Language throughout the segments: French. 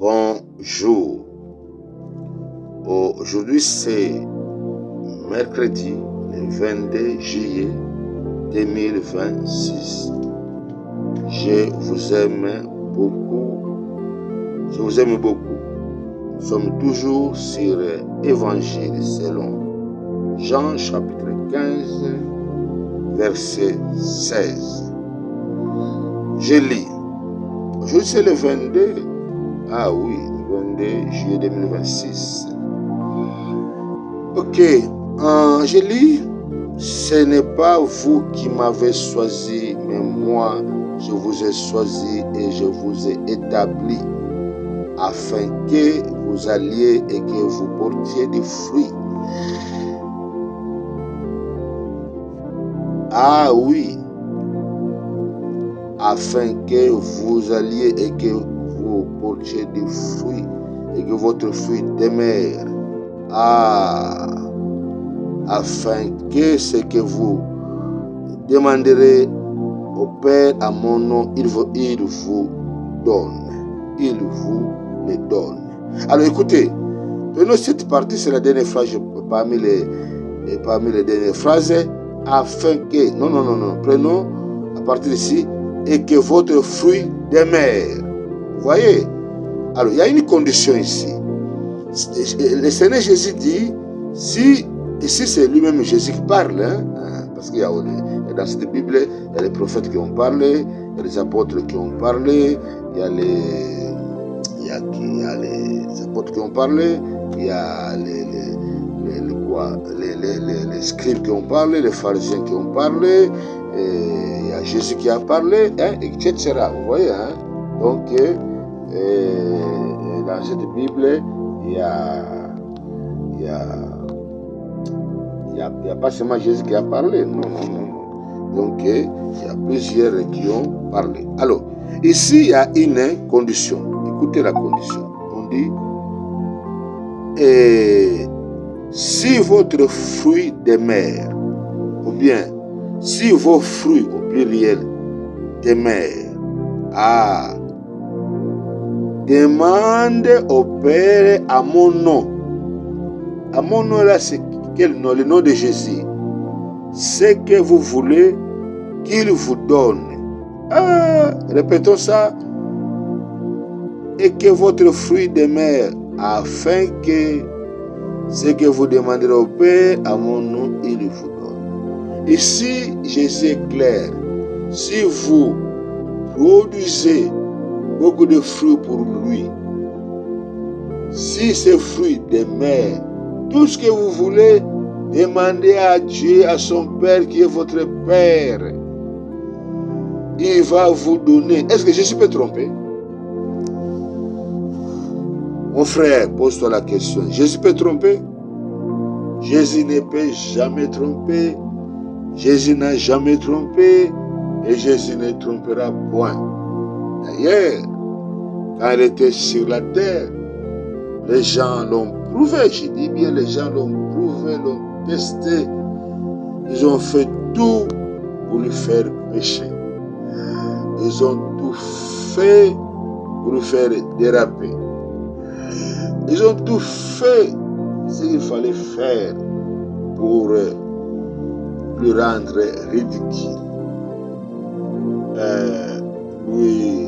Bonjour. Aujourd'hui, c'est mercredi, le 22 juillet 2026. Je vous aime beaucoup. Nous sommes toujours sur Évangile selon Jean chapitre 15, verset 16. Je lis. Aujourd'hui, c'est le 22. Ah oui, le 22 juillet 2026. Ok, je lis. Ce n'est pas vous qui m'avez choisi, mais moi, je vous ai choisi et je vous ai établi afin que vous alliez et que vous portiez des fruits. Ah oui, afin que vous alliez et que vous portiez des fruits et que votre fruit demeure. Ah, afin que ce que vous demanderez au Père à mon nom, il vous donne. Il vous le donne. Alors écoutez, prenons cette partie, c'est la dernière phrase parmi les dernières phrases, afin que, non, prenons à partir d'ici, et que votre fruit demeure. Vous voyez? Alors il y a une condition ici. Le Seigneur Jésus dit, si c'est lui-même Jésus qui parle, parce qu'il y a dans cette Bible, il y a les prophètes qui ont parlé, il y a les apôtres qui ont parlé, il y a les apôtres qui ont parlé, il y a les scribes qui ont parlé, les pharisiens qui ont parlé, il y a Jésus qui a parlé, etc. Vous voyez, donc dans cette Bible, il y a pas seulement Jésus qui a parlé, non. Donc il y a plusieurs qui ont parlé. Alors, ici il y a une condition. Écoutez la condition. On dit, si votre fruit demeure, ou bien si vos fruits au pluriel demeurent, demande au Père à mon nom. À mon nom là, c'est quel nom? Le nom de Jésus. Ce que vous voulez qu'il vous donne. Répétons ça. Et que votre fruit demeure, afin que ce que vous demanderez au Père à mon nom, il vous donne. Ici, Jésus est clair. Si vous produisez beaucoup de fruits pour lui, si ces fruits demeurent, tout ce que vous voulez, demandez à Dieu, à son Père qui est votre Père. Il va vous donner. Est-ce que Jésus peut tromper? Mon frère, pose-toi la question. Jésus peut tromper? Jésus ne peut jamais tromper. Jésus n'a jamais trompé. Et Jésus ne trompera point. D'ailleurs, quand il était sur la terre, les gens l'ont prouvé. Je dis bien, les gens l'ont prouvé, l'ont testé. Ils ont fait tout pour lui faire pécher. Ils ont tout fait pour lui faire déraper. Ils ont tout fait ce qu'il fallait faire pour lui rendre ridicule. Lui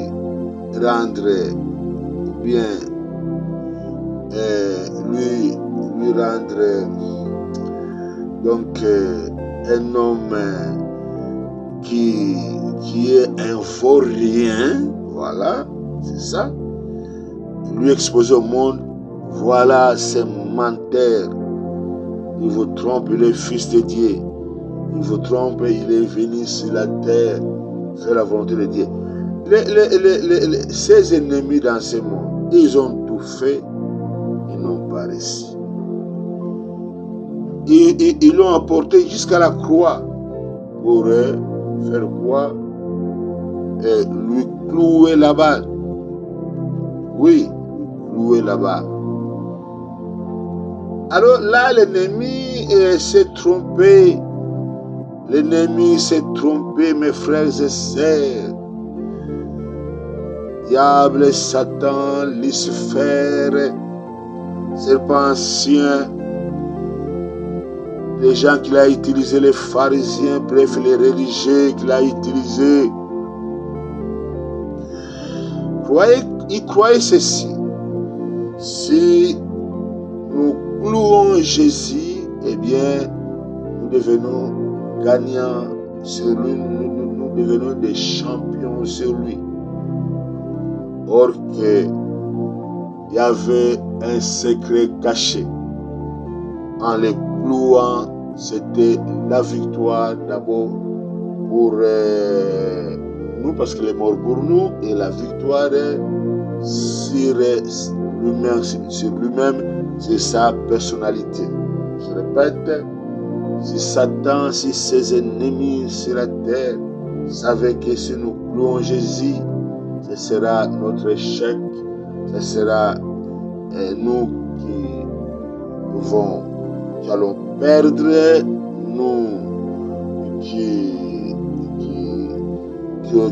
rendre bien, lui rendre donc un homme qui est un vaurien, voilà, c'est ça. Lui exposer au monde, voilà, c'est menteur. Il vous trompe, il est fils de Dieu. Il vous trompe, il est venu sur la terre, faire la volonté de Dieu. Ses ennemis dans ce monde, ils ont tout fait, ils n'ont pas réussi. Ils l'ont apporté jusqu'à la croix pour faire quoi? Lui clouer là-bas. Oui, clouer là-bas. Alors là, l'ennemi s'est trompé. L'ennemi s'est trompé, mes frères et sœurs. diable, Satan, Lucifer, serpent ancien, les gens qu'il a utilisés, les pharisiens, bref, les religieux qu'il a utilisés. Il croyait ceci. Si nous clouons Jésus, eh bien, nous devenons gagnants sur lui, nous devenons des champions sur lui. Or que il y avait un secret caché. En les clouant, c'était la victoire d'abord pour nous, parce qu'il est mort pour nous, et la victoire sur lui-même, c'est sa personnalité. Je répète, si Satan, si ses ennemis sur la terre savaient que si nous clouons Jésus, ce sera notre échec, ce sera nous qui allons perdre, nous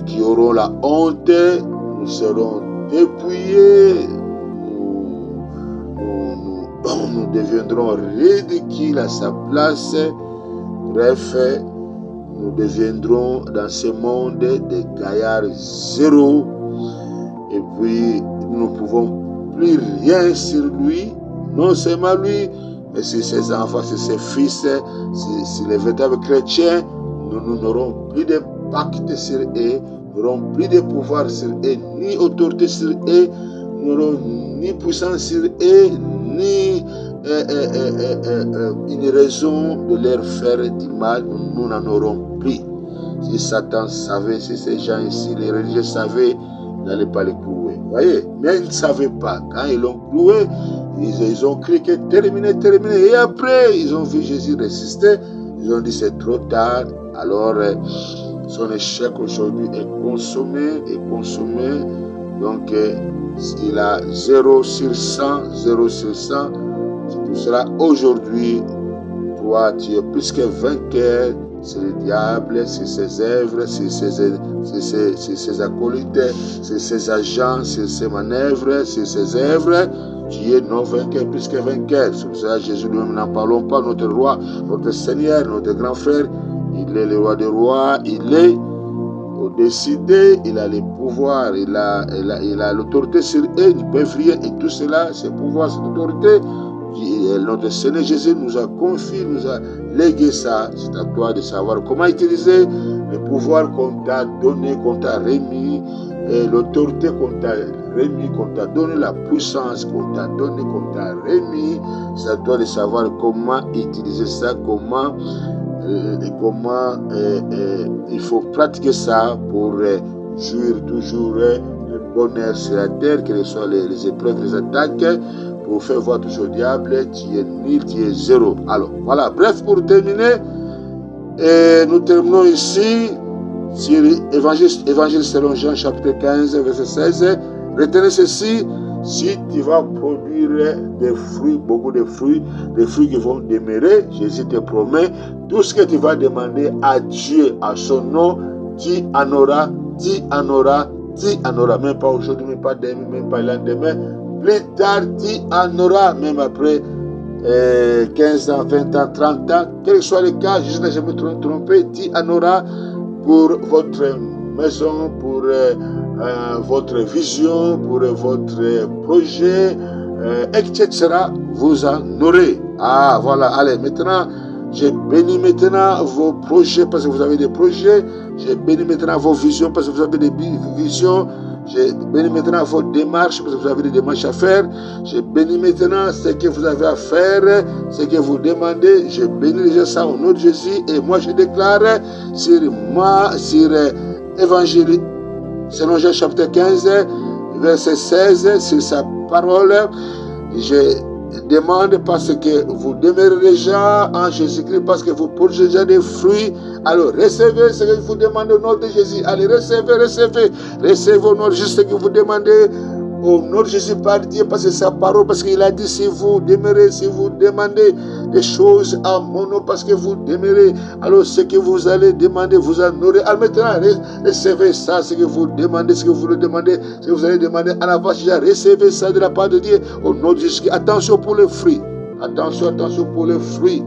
qui aurons la honte, nous serons dépouillés, nous deviendrons ridicules à sa place. Bref, nous deviendrons dans ce monde des gaillards zéro, et puis nous ne pouvons plus rien sur lui, non seulement lui, mais sur ses enfants, sur ses fils, sur les véritables chrétiens. Nous n'aurons plus de pacte sur eux, nous n'aurons plus de pouvoir sur eux, ni autorité sur eux, nous n'aurons ni puissance sur eux, ni une raison de leur faire du mal. Nous n'en aurons plus. Si Satan savait, si ces gens ici, les religieux savaient, ils n'allaient pas les clouer. Vous voyez? Mais ils ne savaient pas. Quand ils l'ont cloué, ils ont crié que terminé. Et après, ils ont vu Jésus résister. Ils ont dit c'est trop tard. Alors, son échec aujourd'hui est consommé. Donc, il a 0 sur 100. C'est pour cela, aujourd'hui, toi, tu es plus que vainqueur. C'est le diable, c'est ses œuvres, c'est ses acolytes, c'est ses agents, c'est ses manœuvres, c'est ses œuvres. Tu es non vainqueur, plus que vainqueur. C'est pour ça, Jésus, nous n'en parlons pas. Notre roi, notre Seigneur, notre grand frère, il est le roi des rois, il est décidé, il a les pouvoirs, il a l'autorité sur eux, ils ne peuvent rien. Et tout cela, ces pouvoirs, cette autorité, notre Seigneur Jésus nous a confié, nous a légué ça. C'est à toi de savoir comment utiliser le pouvoir qu'on t'a donné, qu'on t'a remis, l'autorité qu'on t'a remis, qu'on t'a donné, la puissance qu'on t'a donné, qu'on t'a remis. C'est à toi de savoir comment utiliser ça, comment il faut pratiquer ça pour jouir toujours le bonheur sur la terre, quelles soient les épreuves, les attaques, pour faire voir toujours au diable, tu es nul, tu es zéro. Alors, voilà, bref, pour terminer, nous terminons ici sur Évangile selon Jean, chapitre 15, verset 16. Retenez ceci, si tu vas produire des fruits, beaucoup de fruits, des fruits qui vont demeurer, Jésus te promet, tout ce que tu vas demander à Dieu, à son nom, tu en auras, même pas aujourd'hui, même pas demain, même pas le lendemain. Plus tard, tu en auras, même après 15 ans, 20 ans, 30 ans, quel que soit le cas, Jésus n'a jamais trompé, tu en auras pour votre maison, pour votre vision, pour votre projet, etc. Vous en aurez. Ah, voilà, allez, maintenant, j'ai béni maintenant vos projets parce que vous avez des projets. J'ai béni maintenant vos visions parce que vous avez des visions. J'ai béni maintenant vos démarches parce que vous avez des démarches à faire. J'ai béni maintenant ce que vous avez à faire, ce que vous demandez. J'ai béni déjà ça au nom de Jésus. Et moi, je déclare sur Évangile selon Jean chapitre 15, verset 16, sur sa parole. Je demande parce que vous demeurez déjà en Jésus-Christ, parce que vous portez déjà des fruits. Alors recevez ce que vous demandez au nom de Jésus. Allez, recevez au nom de Jésus ce que vous demandez Au nom de Jésus, par Dieu, parce que sa parole, parce qu'il a dit, si vous demeurez, si vous demandez des choses à mon nom, parce que vous demeurez, alors ce que vous allez demander, vous en aurez. Alors maintenant, recevez ça, ce que vous demandez, ce que vous le demandez, ce que vous allez demander à l'avance, déjà, recevez ça de la part de Dieu. Au nom de Jésus, attention pour les fruits. Attention pour les fruits.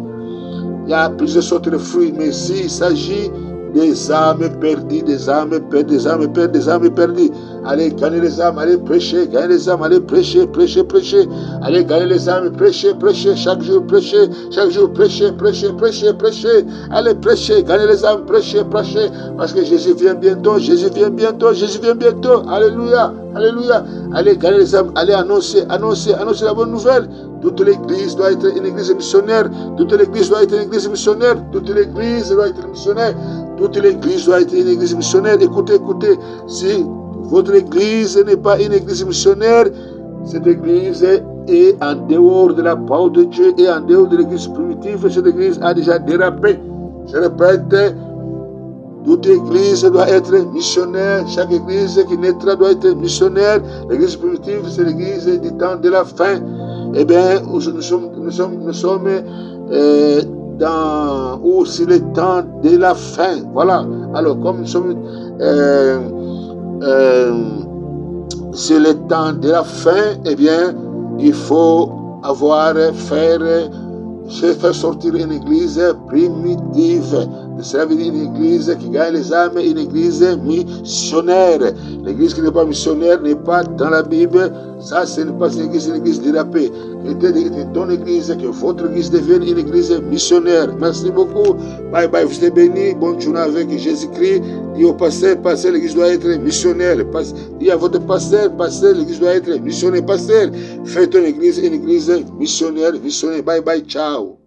Il y a plusieurs sortes de fruits, mais s'il s'agit des âmes perdues, des âmes perdues, des âmes perdues, des âmes perdues. Allez gagner les âmes, allez prêcher, gagner les âmes, allez prêcher, prêcher, prêcher. Allez gagner les âmes, prêcher, prêcher, chaque jour prêcher, prêcher, prêcher, prêcher, prêcher. Allez prêcher, gagner les âmes, prêcher, prêcher. Parce que Jésus vient bientôt, Jésus vient bientôt, Jésus vient bientôt. Alléluia, alléluia. Allez gagner les âmes, allez annoncer, annoncer, annoncer la bonne nouvelle. Toute l'église doit être une église missionnaire. Toute l'église doit être une église missionnaire. Toute l'église doit être missionnaire. Toute l'église doit être une église missionnaire. Écoutez, écoutez. Si votre église n'est pas une église missionnaire, cette église est en dehors de la parole de Dieu et en dehors de l'église primitive. Cette église a déjà dérapé. Je répète, toute église doit être missionnaire. Chaque église qui naîtra doit être missionnaire. L'église primitive, c'est l'église du temps de la fin. Eh bien, nous sommes dans où c'est le temps de la fin. Voilà. Alors, comme nous sommes c'est le temps de la fin, eh bien, il faut faire sortir une église primitive. Cela veut dire une église qui gagne les âmes, une église missionnaire. L'église qui n'est pas missionnaire n'est pas dans la Bible. Ça, ce n'est pas une église dérapée. Que ton église, que votre église devienne une église missionnaire. Merci beaucoup. Bye bye. Vous êtes bénis. Bonne journée avec Jésus-Christ. Dis au pasteur, l'église doit être missionnaire. Dis à votre pasteur, l'église doit être missionnaire. Pasteur, fais ton église une église missionnaire. Bye bye. Ciao.